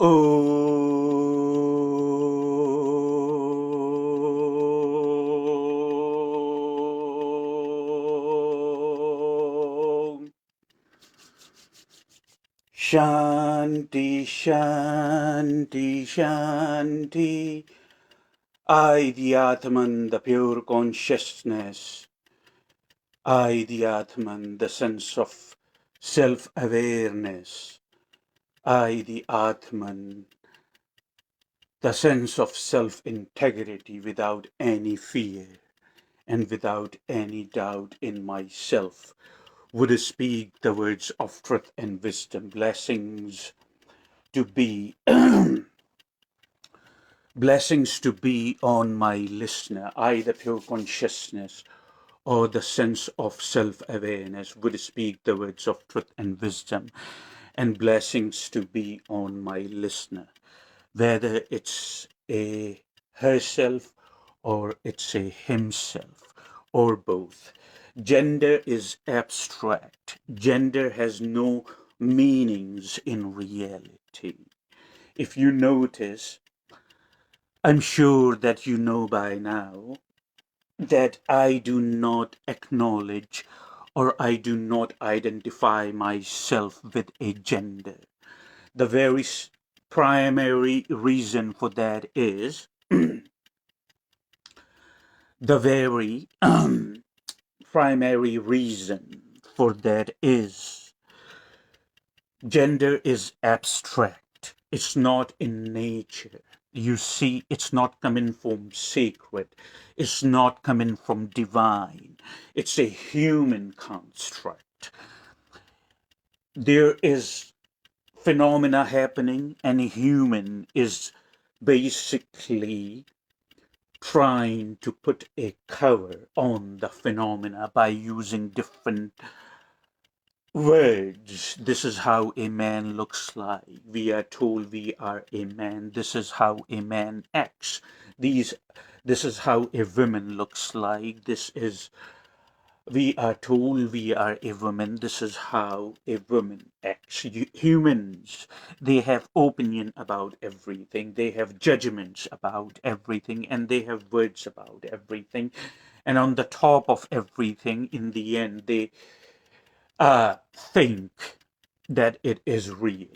Om Shanti, Shanti, Shanti. I, the Atman, the pure consciousness. I, the Atman, the sense of self-awareness. I, the Atman, the sense of self-integrity without any fear and without any doubt in myself, would speak the words of truth and wisdom. Blessings to be blessings to be on my listener. I, the pure consciousness, or the sense of self-awareness, would speak the words of truth and wisdom, and blessings to be on my listener, whether it's a herself or it's a himself or both. Gender is abstract. Gender has no meanings in reality. If you notice, I'm sure that you know by now that I do not acknowledge or I do not identify myself with a gender. The very primary reason for that is the very primary reason for that is gender is abstract. It's not in nature. You see, it's not coming from sacred. It's not coming from divine. It's a human construct. There is phenomena happening, and a human is basically trying to put a cover on the phenomena by using different words. This is how a man looks like. We are told we are a man. This is how a man acts. This is how a woman looks like. We are told we are a woman. This is how a woman acts. Humans, they have opinion about everything. They have judgments about everything, and they have words about everything. And on the top of everything, in the end, they think that it is real.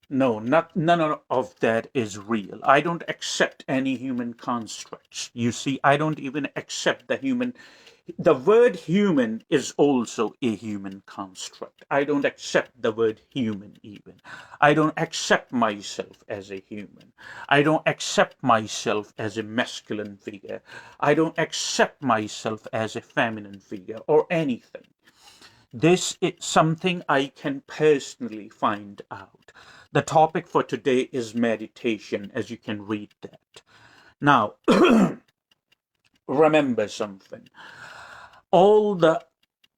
No, none of that is real. I don't accept any human constructs. You see, I don't even accept the word human is also a human construct. I don't accept the word human even. I don't accept myself as a human. I don't accept myself as a masculine figure. I don't accept myself as a feminine figure or anything. This is something I can personally find out. The topic for today is meditation, as you can read that. Now, remember something. All the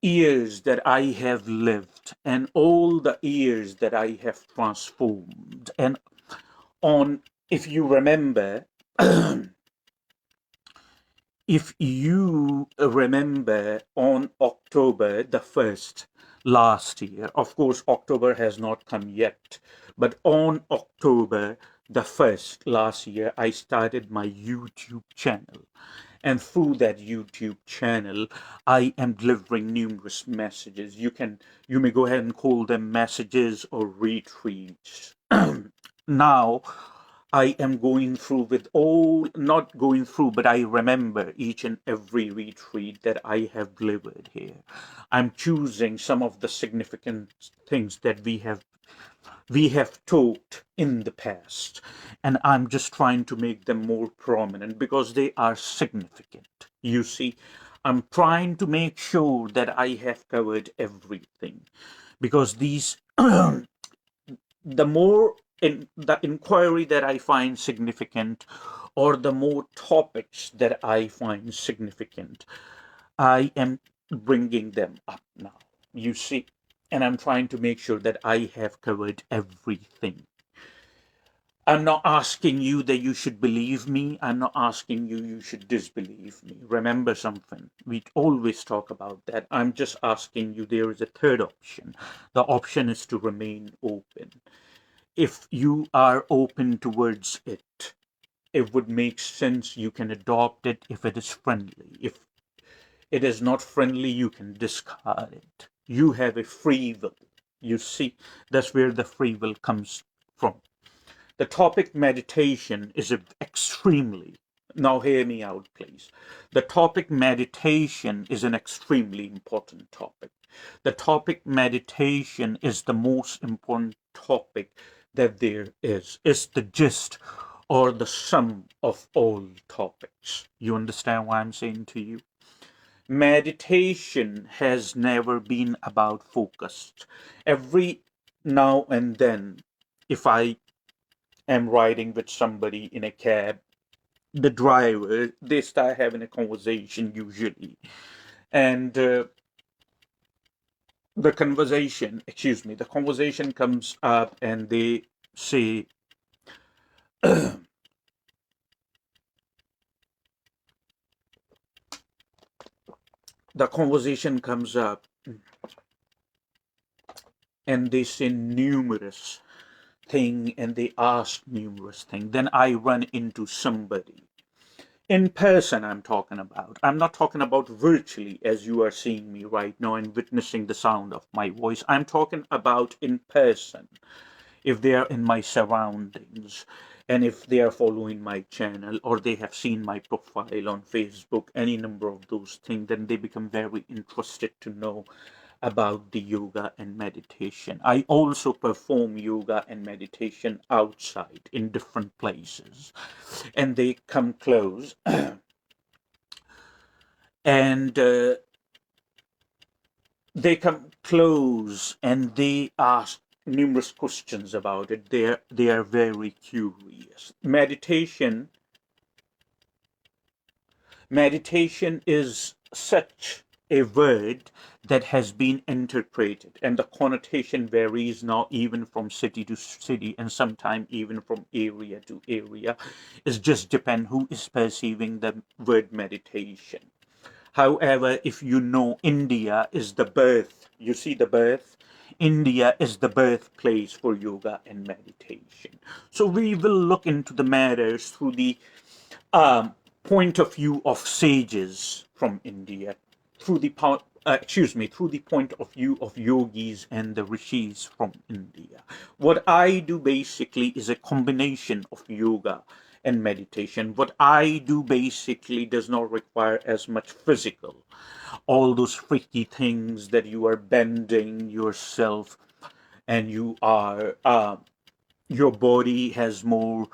years that I have lived and all the years that I have transformed, and if you remember, if you remember on October the 1st last year, of course, October has not come yet, but on October the 1st last year, I started my YouTube channel. And through that YouTube channel, I am delivering numerous messages. You may go ahead and call them messages or retreats. Now, I am going through with not going through, but I remember each and every retreat that I have delivered here. I'm choosing some of the significant things that we have talked in the past, and I'm just trying to make them more prominent because they are significant. You see, I'm trying to make sure that I have covered everything because the more in the inquiry that I find significant, or the more topics that I find significant, I am bringing them up now. You see, and I'm trying to make sure that I have covered everything. I'm not asking you that you should believe me. I'm not asking you should disbelieve me. Remember something. We always talk about that. I'm just asking you there is a third option. The option is to remain open. if you are open towards it, it would make sense you can adopt it if it is friendly. If it is not friendly, you can discard it. You have a free will. You see, that's where the free will comes from. The topic meditation is extremely, now hear me out, please. The topic meditation is an extremely important topic. The topic meditation is the most important topic that there is. It's the gist or the sum of all topics. You understand what I'm saying to you? Meditation has never been about focus. Every now and then, if I am riding with somebody in a cab, the driver, they start having a conversation usually. And the conversation comes up and they say, the conversation comes up and they say numerous thing and they ask numerous things. Then I run into somebody in person. I'm not talking about virtually as you are seeing me right now and witnessing the sound of my voice. I'm talking about in person, if they are in my surroundings and if they are following my channel or they have seen my profile on Facebook, any number of those things, then they become very interested to know about the yoga and meditation. I also perform yoga and meditation outside in different places, and they come close and they ask numerous questions about it. They are very curious. Meditation is such a word that has been interpreted, and the connotation varies now even from city to city and sometimes even from area to area. It just depends who is perceiving the word meditation. However, if you know, India is the birth, you see the birth? India is the birthplace for yoga and meditation. So we will look into the matters through the point of view of sages from India, through the through the point of view of yogis and the rishis from India. What I do basically is a combination of yoga and meditation. What I do basically does not require as much physical, all those freaky things that you are bending yourself and you are your body has more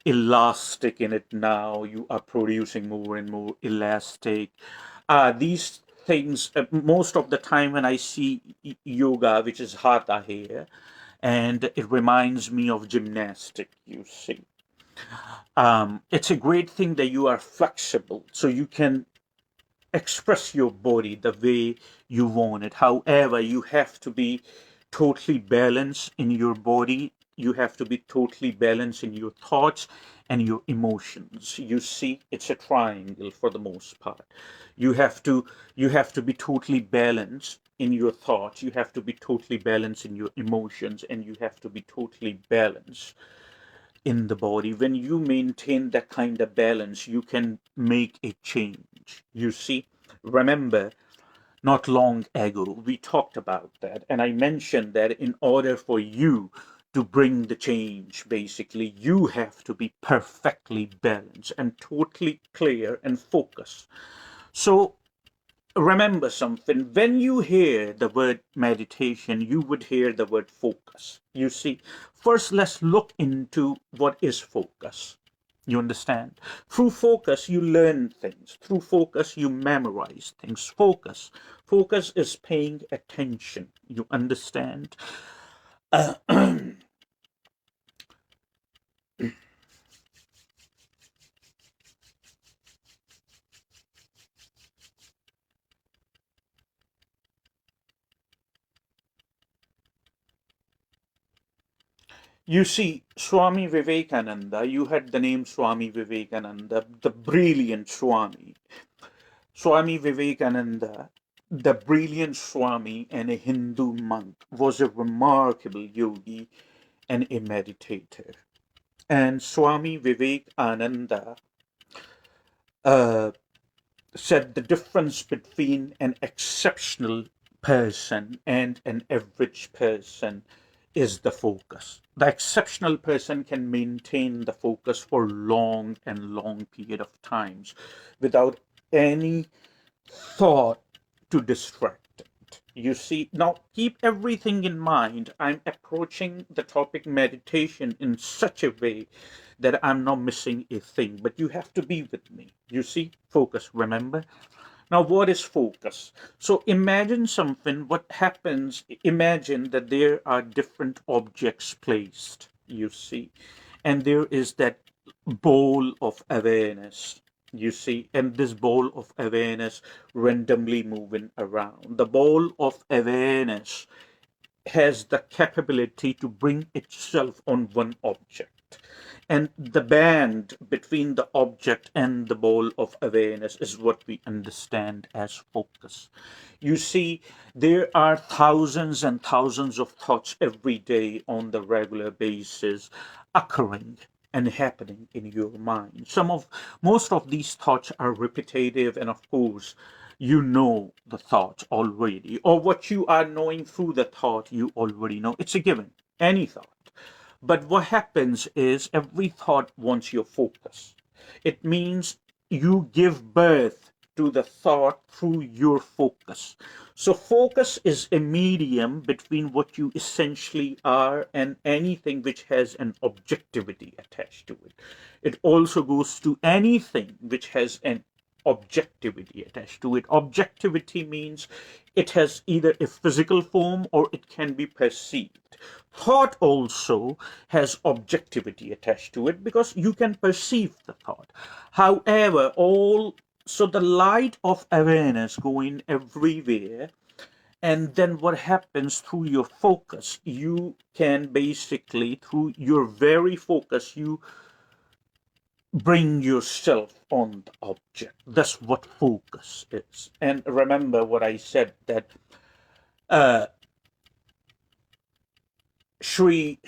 elastic in it now. You are producing more and more elastic. These things, most of the time when I see yoga, which is hatha here, and it reminds me of gymnastic, you see. It's a great thing that you are flexible, so you can express your body the way you want it. However, you have to be totally balanced in your body. You have to be totally balanced in your thoughts and your emotions. You see, it's a triangle for the most part. You have to be totally balanced in your thoughts. You have to be totally balanced in your emotions, and you have to be totally balanced in the body. When you maintain that kind of balance, you can make a change. You see, remember, not long ago, we talked about that, and I mentioned that in order for you to bring the change, basically, you have to be perfectly balanced and totally clear and focused. So, remember something, when you hear the word meditation, you would hear the word focus. You see, first let's look into what is focus. You understand? Through focus, you learn things. Through focus, you memorize things. Focus is paying attention. You understand? You see, Swami Vivekananda, you had the name Swami Vivekananda, the brilliant Swami. Swami Vivekananda, the brilliant Swami and a Hindu monk, was a remarkable yogi and a meditator. And Swami Vivekananda uh, said the difference between an exceptional person and an average person is the focus. The exceptional person can maintain the focus for long and long period of times without any thought to distract it. You see, now keep everything in mind. I'm approaching the topic meditation in such a way that I'm not missing a thing, but you have to be with me. You see, focus, remember? Now, what is focus? So imagine something, what happens, imagine that there are different objects placed, you see, and there is that bowl of awareness, you see, and this bowl of awareness randomly moving around. The bowl of awareness has the capability to bring itself on one object. And the band between the object and the ball of awareness is what we understand as focus. You see, there are thousands and thousands of thoughts every day on the regular basis occurring and happening in your mind. Most of these thoughts are repetitive, and of course, you know the thought already, or what you are knowing through the thought you already know. It's a given, any thought. But what happens is every thought wants your focus. It means you give birth to the thought through your focus. So focus is a medium between what you essentially are and anything which has an objectivity attached to it. It also goes to anything which has an objectivity attached to it. Objectivity means it has either a physical form or it can be perceived. Thought also has objectivity attached to it because you can perceive the thought. However, so the light of awareness going everywhere, and then what happens through your focus, you can basically, through your very focus, you bring yourself on the object. That's what focus is. And remember what I said, that Swami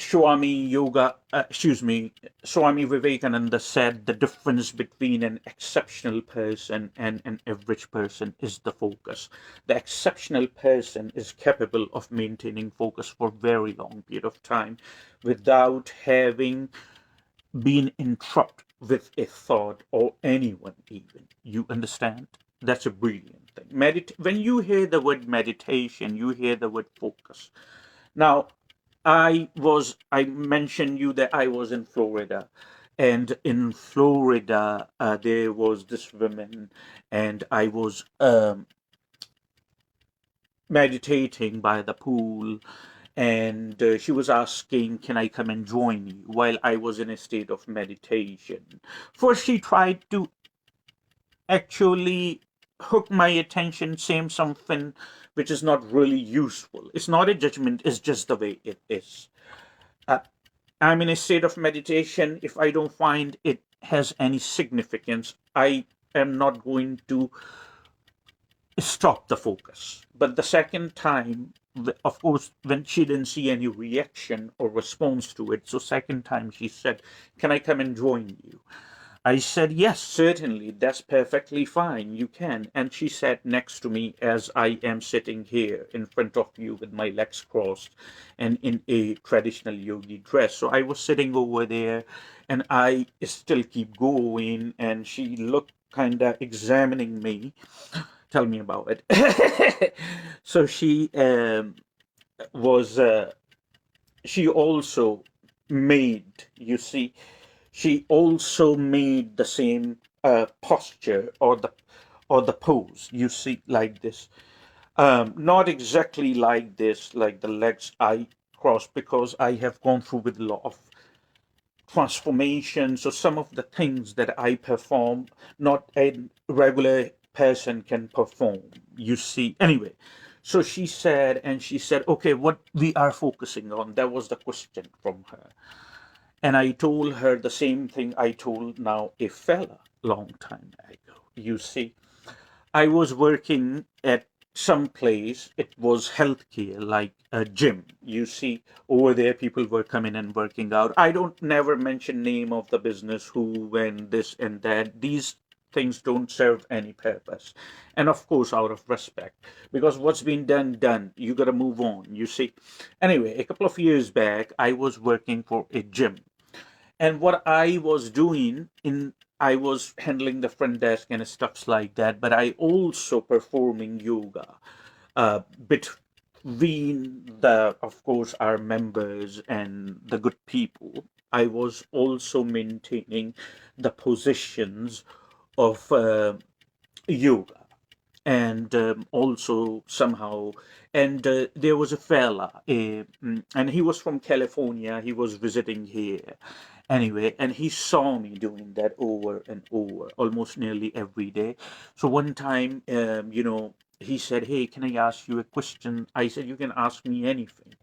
Vivekananda said the difference between an exceptional person and an average person is the focus. The exceptional person is capable of maintaining focus for a very long period of time without having been interrupted with a thought or anyone even. You understand? That's a brilliant thing. When you hear the word meditation, you hear the word focus. Now, I mentioned you that I was in Florida, and in Florida there was this woman, and I was meditating by the pool, and she was asking, can I come and join you while I was in a state of meditation. First, she tried to actually hook my attention, saying something which is not really useful. It's not a judgment, it's just the way it is. Uh, I'm in a state of meditation. If I don't find it has any significance, I am not going to stop the focus. But the second time, of course, when she didn't see any reaction or response to it, so second time she said, can I come and join you? I said, yes, certainly, that's perfectly fine, you can. And she sat next to me as I am sitting here in front of you with my legs crossed and in a traditional yogi dress. So I was sitting over there and I still keep going, and she looked kind of examining me. Tell me about it. So was, she also made, you see, she also made the same posture or the pose, you see, like this. Not exactly like this, like the legs I cross, because I have gone through with a lot of transformation. So some of the things that I perform, not a regular person can perform, you see. Anyway, so she said, okay, what we are focusing on, that was the question from her. And I told her the same thing I told now a fella long time ago. You see, I was working at some place, it was healthcare, like a gym. You see, over there, people were coming and working out. I don't never mention name of the business, who, when, this and that. These things don't serve any purpose. And of course, out of respect, because what's been done, done. You got to move on, you see. Anyway, a couple of years back, I was working for a gym, and what I was doing in, I was handling the front desk and stuffs like that, but I also performing yoga between the, of course, our members and the good people. I was also maintaining the positions of yoga, and also somehow, and there was a fella, and he was from California. He was visiting here anyway, and he saw me doing that over and over, almost nearly every day. So one time, he said, "Hey, can I ask you a question?" I said, "You can ask me anything."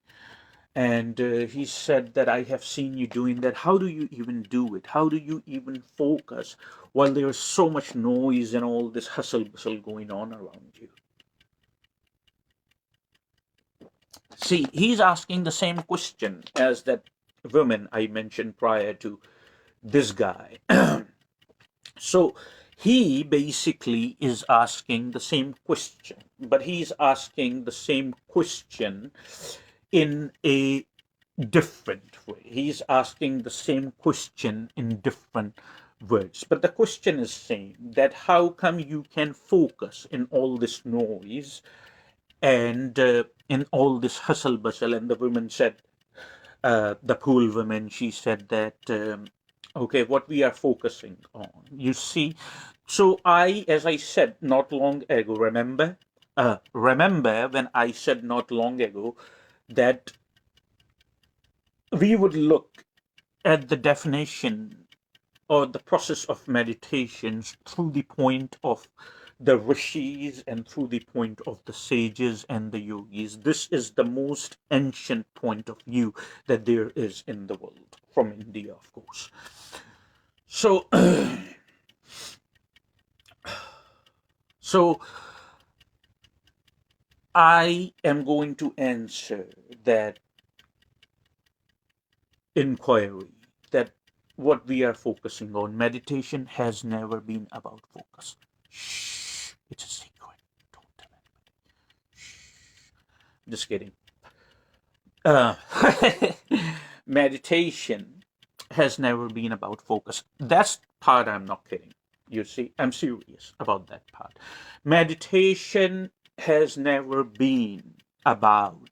And he said that, "I have seen you doing that. How do you even do it? How do you even focus while there's so much noise and all this hustle bustle going on around you?" See, he's asking the same question as that woman I mentioned prior to this guy. So he basically is asking the same question, but he's asking the same question in a different way. He's asking the same question in different words, but the question is same, that how come you can focus in all this noise and in all this hustle bustle? And the woman said, the pool woman, she said that, okay, what we are focusing on, you see. So I, as I said not long ago, remember when I said not long ago that we would look at the definition or the process of meditations through the point of the rishis and through the point of the sages and the yogis. This is the most ancient point of view that there is in the world, from India, of course. So, so I am going to answer that inquiry, that what we are focusing on. Meditation has never been about focus. Shh, it's a secret. Don't tell anybody. Shh. Just kidding. Uh, Meditation has never been about focus. That's part I'm not kidding. You see, I'm serious about that part. Meditation has never been about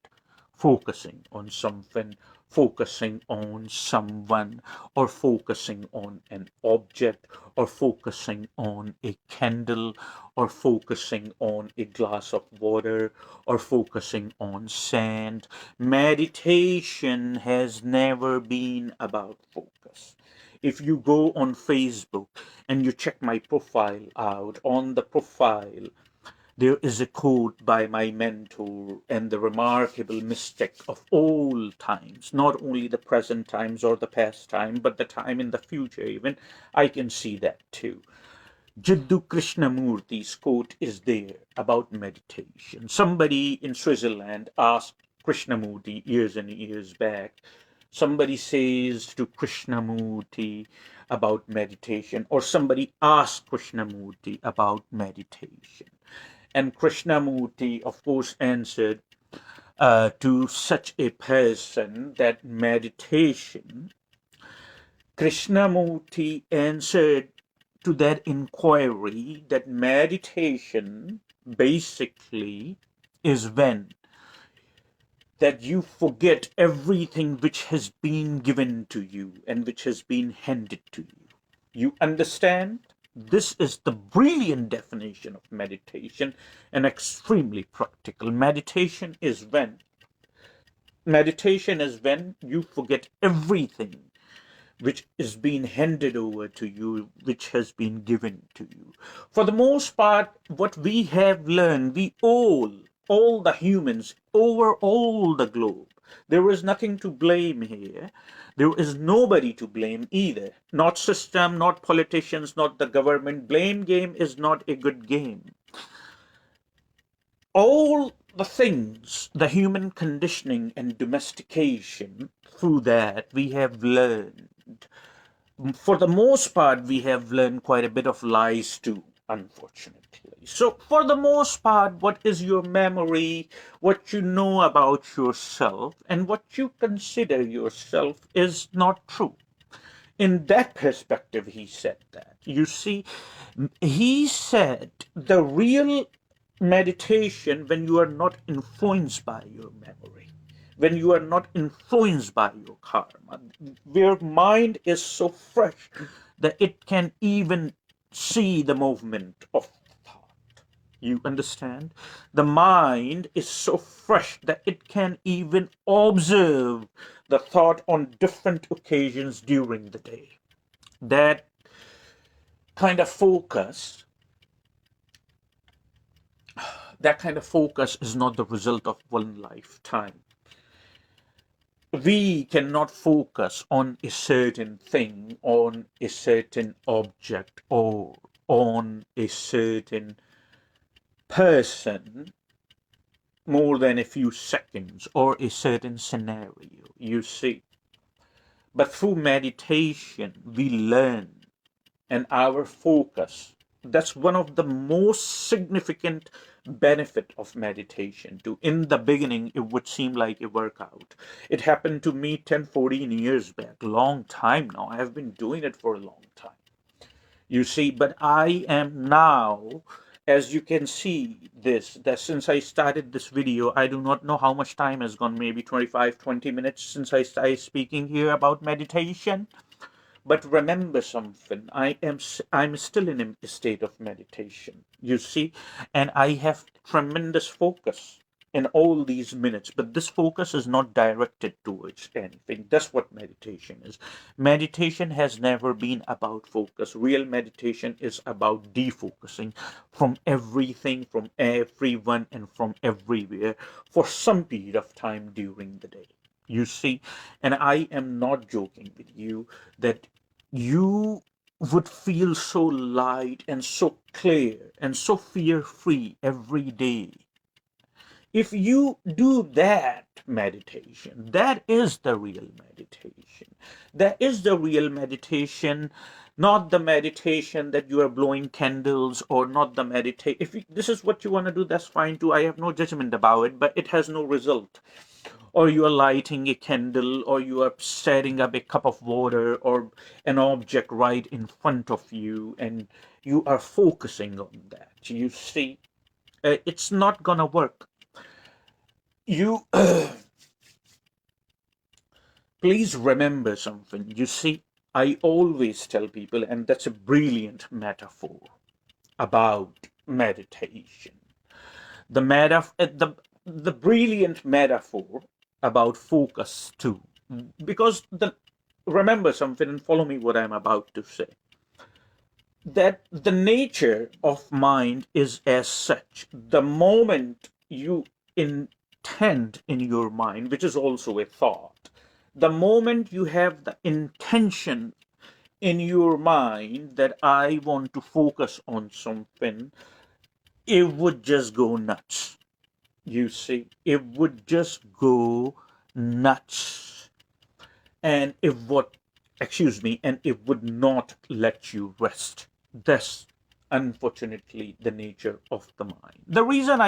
focusing on something, focusing on someone, or focusing on an object, or focusing on a candle, or focusing on a glass of water, or focusing on sand. Meditation has never been about focus. If you go on Facebook and you check my profile out, on the profile there is a quote by my mentor and the remarkable mystic of all times, not only the present times or the past time, but the time in the future even. I can see that too. Jiddu Krishnamurti's quote is there about meditation. Somebody in Switzerland asked Krishnamurti years and years back, somebody says to Krishnamurti about meditation, or somebody asks Krishnamurti about meditation. And Krishnamurti, of course, answered to such a person that meditation, Krishnamurti answered to that inquiry that meditation basically is when that you forget everything which has been given to you and which has been handed to you. You understand? This is the brilliant definition of meditation and extremely practical. Meditation is when you forget everything which is being handed over to you, which has been given to you. For the most part, what we have learned, we all the humans over all the globe, there is nothing to blame here. There is nobody to blame either. Not system, not politicians, not the government. Blame game is not a good game. all the things, the human conditioning and domestication, through that we have learned. For the most part, we have learned quite a bit of lies too, unfortunately. So, for the most part, what is your memory, what you know about yourself, and what you consider yourself is not true. In that perspective, he said that. You see, he said the real meditation when you are not influenced by your memory, when you are not influenced by your karma, where mind is so fresh that it can even see the movement of thought. You understand? The mind is so fresh that it can even observe the thought on different occasions during the day. That kind of focus, that kind of focus is not the result of one lifetime. We cannot focus on a certain thing, on a certain object, or on a certain person more than a few seconds or a certain scenario, you see. But through meditation, we learn, and our focus, that's one of the most significant benefit of meditation too. In the beginning, it would seem like a workout. It happened to me 10, 14 years back, long time now. I have been doing it for a long time, you see. But I am now, as you can see this, that since I started this video, I do not know how much time has gone, maybe 25, 20 minutes since I started speaking here about meditation. But remember something, I'm still in a state of meditation, you see, and I have tremendous focus in all these minutes, but this focus is not directed towards anything. That's what meditation is. Meditation has never been about focus. Real meditation is about defocusing from everything, from everyone, and from everywhere for some period of time during the day. You see, and I am not joking with you that you would feel so light and so clear and so fear free every day. If you do that meditation, that is the real meditation. That is the real meditation, not the meditation that you are blowing candles, or not the meditate. If this is what you want to do, that's fine too. I have no judgment about it, but it has no result. Or you are lighting a candle, or you are setting up a cup of water or an object right in front of you, and you are focusing on that. You see, it's not gonna work. You please remember something. You see, I always tell people, and that's a brilliant metaphor about meditation. The brilliant metaphor about focus too, because the remember something and follow me what I'm about to say, that the nature of mind is as such. The moment you intend in your mind, which is also a thought, the moment you have the intention in your mind that I want to focus on something, it would just go nuts. You see, it would just go nuts. And it would not let you rest. That's unfortunately the nature of the mind. The reason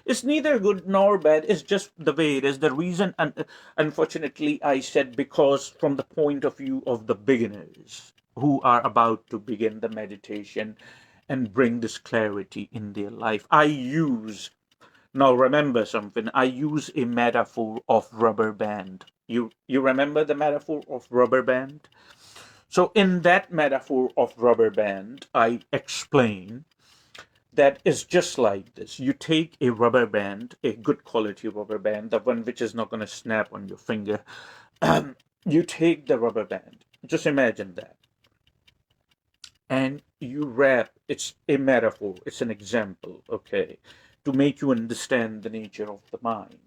it's neither good nor bad, it's just the way it is. The reason, unfortunately, I said, because from the point of view of the beginners who are about to begin the meditation and bring this clarity in their life, now remember something. I use a metaphor of rubber band. You remember the metaphor of rubber band? So in that metaphor of rubber band, I explain that is just like this. You take a rubber band, a good quality rubber band, the one which is not going to snap on your finger. You take the rubber band. Just imagine that. And you wrap, it's a metaphor, it's an example, okay, to make you understand the nature of the mind.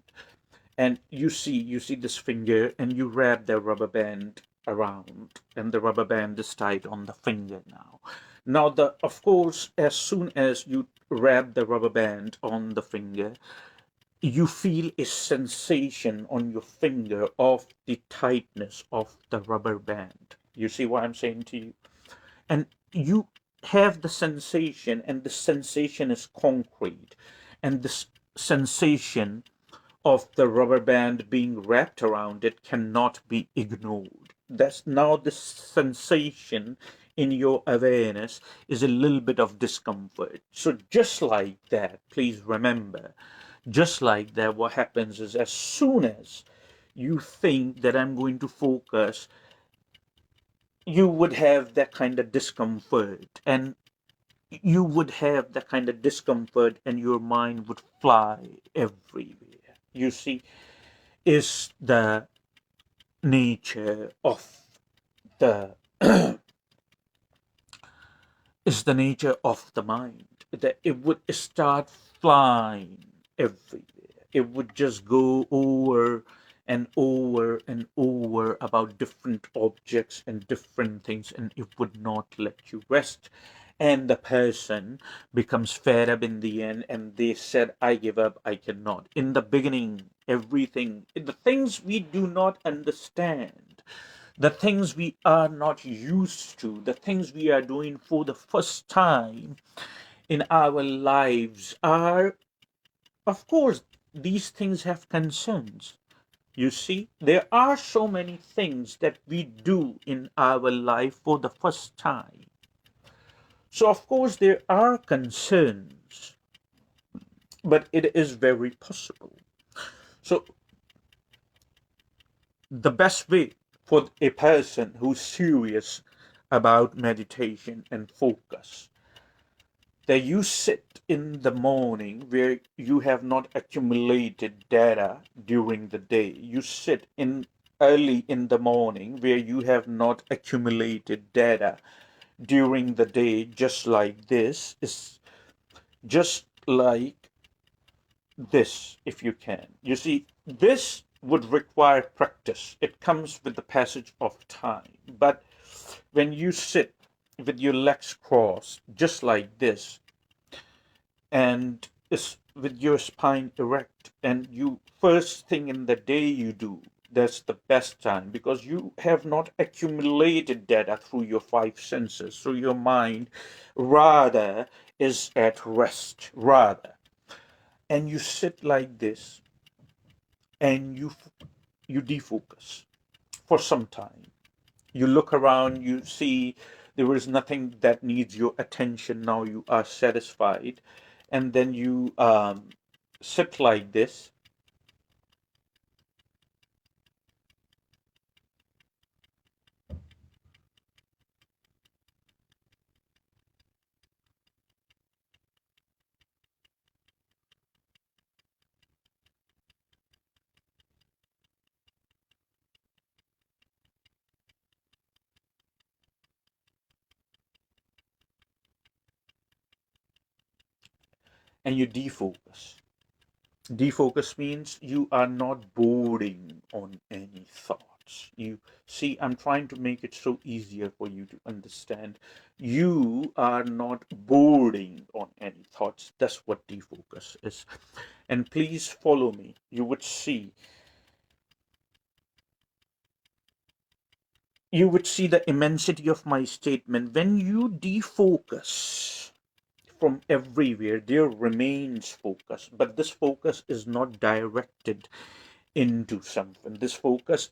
And you see this finger, and you wrap the rubber band around, and the rubber band is tied on the finger now. Now, of course, as soon as you wrap the rubber band on the finger, you feel a sensation on your finger of the tightness of the rubber band. You see what I'm saying to you? And you have the sensation, and the sensation is concrete. And this sensation of the rubber band being wrapped around it cannot be ignored. That's now the sensation in your awareness is a little bit of discomfort. So, just like that, please remember, just like that, what happens is as soon as you think that I'm going to focus, you would have that kind of discomfort, and you would have that kind of discomfort, and your mind would fly everywhere. You see, is the nature of the is the nature of the mind, that it would start flying everywhere. It would just go over and over and over about different objects and different things, and it would not let you rest. And the person becomes fed up in the end, and they said, I give up, I cannot. In the beginning, everything, the things we do not understand, the things we are not used to, the things we are doing for the first time in our lives are, of course, these things have concerns. You see, there are so many things that we do in our life for the first time. So, of course, there are concerns, but it is very possible. So, the best way for a person who's serious about meditation and focus, that you sit in the morning where you have not accumulated data during the day. You sit in early in the morning where you have not accumulated data during the day, just like this, is just like this, if you can. You see, this would require practice. It comes with the passage of time. But when you sit with your legs crossed, just like this, and is with your spine erect, and you first thing in the day you do, that's the best time, because you have not accumulated data through your five senses, so your mind rather is at rest, rather. And you sit like this, and you defocus for some time. You look around, you see there is nothing that needs your attention. Now you are satisfied, and then you sit like this, and you defocus. Defocus means you are not boarding on any thoughts. You see, I'm trying to make it so easier for you to understand. You are not boarding on any thoughts. That's what defocus is. And please follow me. You would see the immensity of my statement. When you defocus from everywhere, there remains focus, but this focus is not directed into something. This focus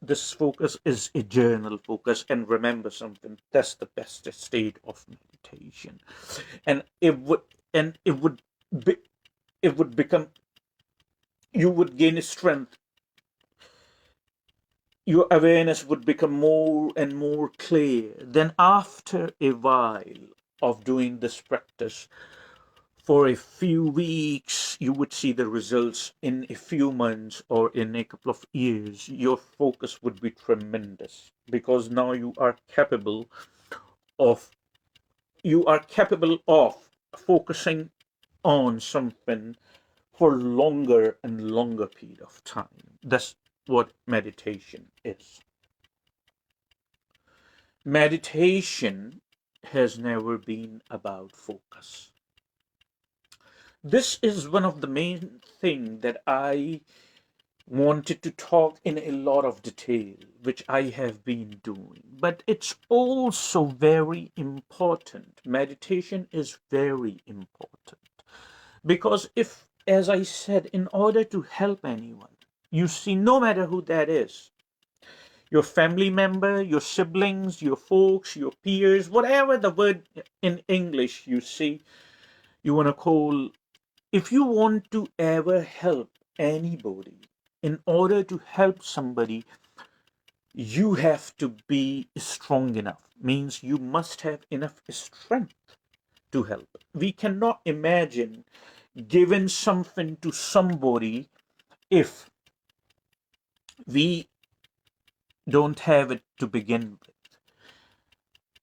is a journal focus. And remember something, that's the best state of meditation. And be, it would become, you would gain strength, your awareness would become more and more clear. Then, after a while of doing this practice for a few weeks, you would see the results in a few months or in a couple of years. Your focus would be tremendous, because now of you are capable of focusing on something for longer and longer period of time. That's what meditation is. Meditation has never been about focus. This is one of the main thing that I wanted to talk in a lot of detail, which I have been doing. But it's also very important. Meditation is very important. Because if, as I said, in order to help anyone, you see, no matter who that is, your family member, your siblings, your folks, your peers, whatever the word in English you see, you want to call, if you want to ever help anybody, in order to help somebody, you have to be strong enough. Means you must have enough strength to help. We cannot imagine giving something to somebody if we don't have it to begin with.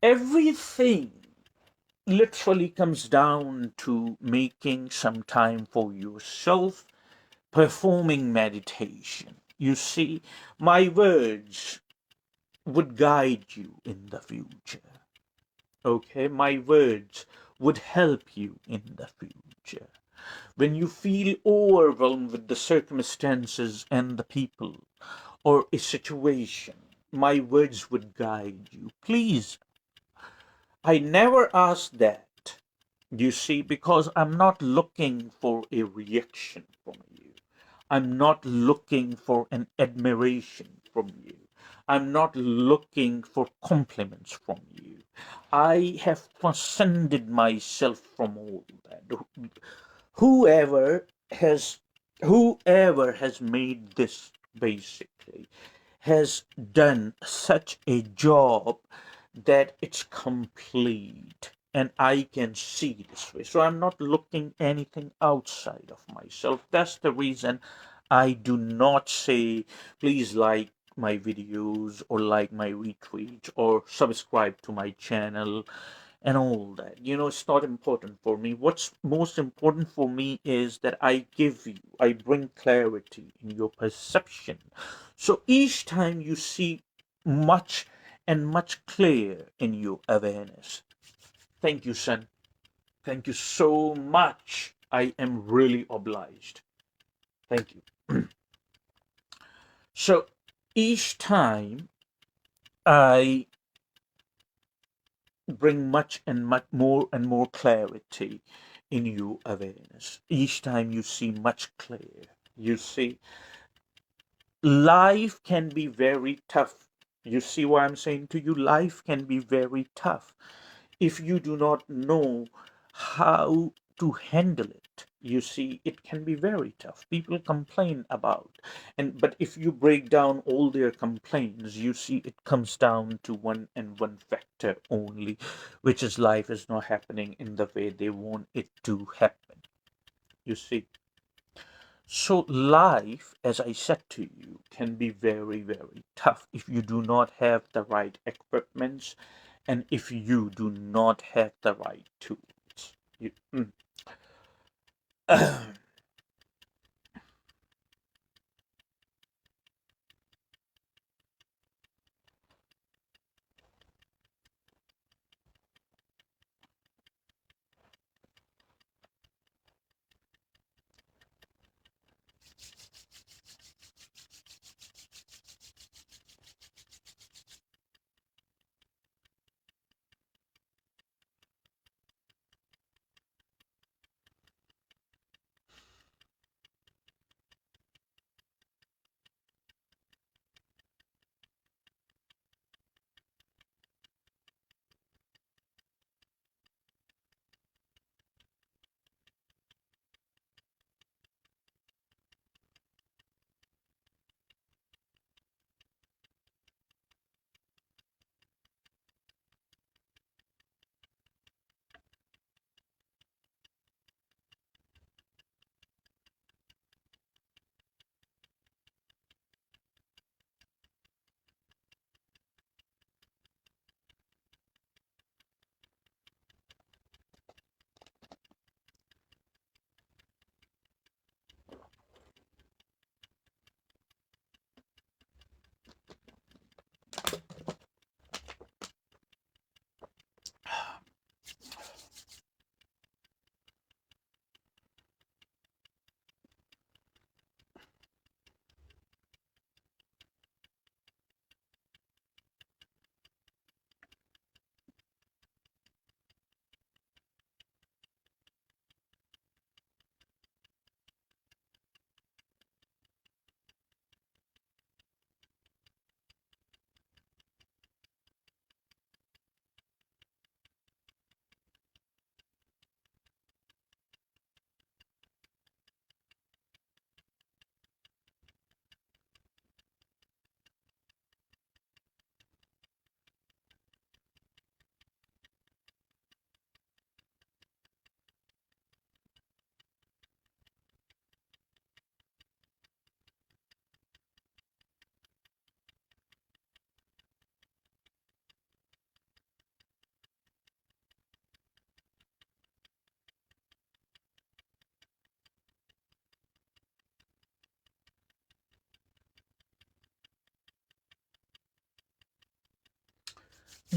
Everything literally comes down to making some time for yourself, performing meditation. You see, my words would guide you in the future. Okay, my words would help you in the future. When you feel overwhelmed with the circumstances and the people or a situation, my words would guide you. Please, I never ask that, you see, because I'm not looking for a reaction from you. I'm not looking for an admiration from you. I'm not looking for compliments from you. I have transcended myself from all that. Whoever has whoever has made this basically has done such a job that it's complete and I can see this way. So I'm not looking anything outside of myself. That's the reason I do not say please like my videos or like my retweets or subscribe to my channel and all that. It's not important for me. What's most important for me is that I bring clarity in your perception. So each time you see much and much clear in your awareness. Thank you, son. Thank you so much. I am really obliged. Thank you. So each time I bring much and much more clarity in your awareness. Each time you see much clear, you see life can be very tough. You see what I'm saying to you? Life can be very tough if you do not know how to handle it. You see, it can be very tough. People complain about, and but if you break down all their complaints, you see it comes down to one and one factor only, which is life is not happening in the way they want it to happen. You see, so life, as I said to you, can be very, very tough if you do not have the right equipments and if you do not have the right tools. You,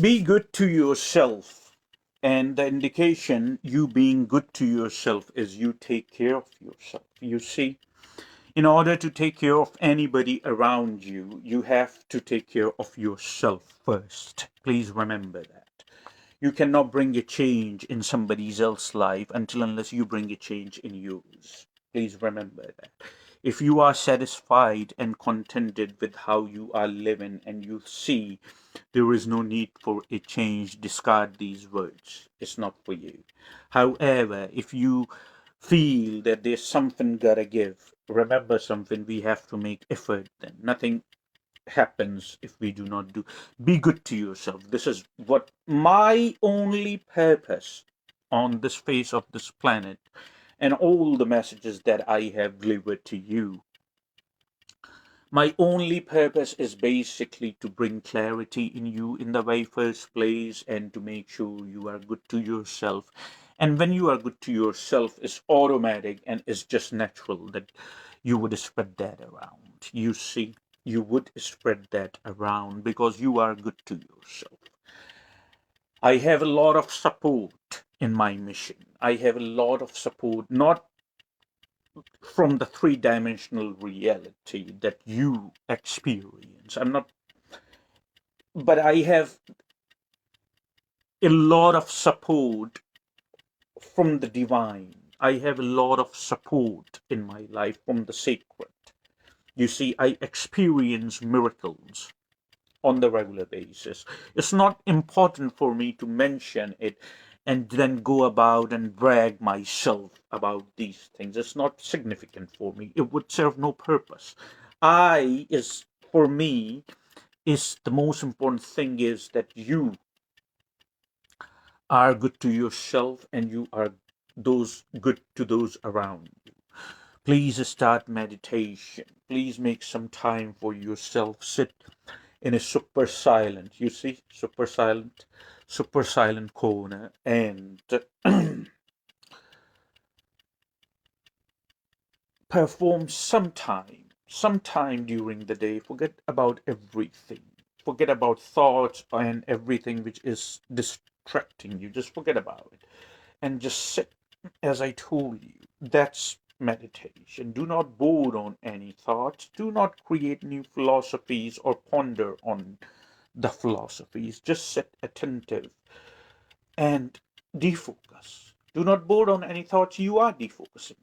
Be good to yourself. And the indication you being good to yourself is you take care of yourself. You see, in order to take care of anybody around you, you have to take care of yourself first. Please remember that. You cannot bring a change in somebody else's life until unless you bring a change in yours. Please remember that. If you are satisfied and contented with how you are living and you see there is no need for a change, discard these words. It's not for you. However, if you feel that there's something gotta give, remember something, we have to make effort then. Nothing happens if we do not do. Be good to yourself. This is what my only purpose on this face of this planet, and all the messages that I have delivered to you, my only purpose is basically to bring clarity in you in the very first place and to make sure you are good to yourself. And when you are good to yourself, it's automatic and it's just natural that you would spread that around. You see, you would spread that around because you are good to yourself. I have a lot of support in my mission. I have a lot of support, not from the three-dimensional reality that you experience. I'm not, but I have a lot of support from the divine. I have a lot of support in my life from the sacred. You see, I experience miracles on the regular basis. It's not important for me to mention it and then go about and brag myself about these things. It's not significant for me. It would serve no purpose. I is for me is the most important thing is that you are good to yourself and you are those good to those around you. Please start meditation. Please make some time for yourself. Sit in a you see, super silent corner and perform sometime during the day. Forget about everything. Forget about thoughts and everything which is distracting you. Just forget about it and just sit as I told you. That's meditation. Do not bore on any thoughts. Do not create new philosophies or ponder on the philosophies. Just sit attentive and defocus. Do not bore on any thoughts. You are defocusing.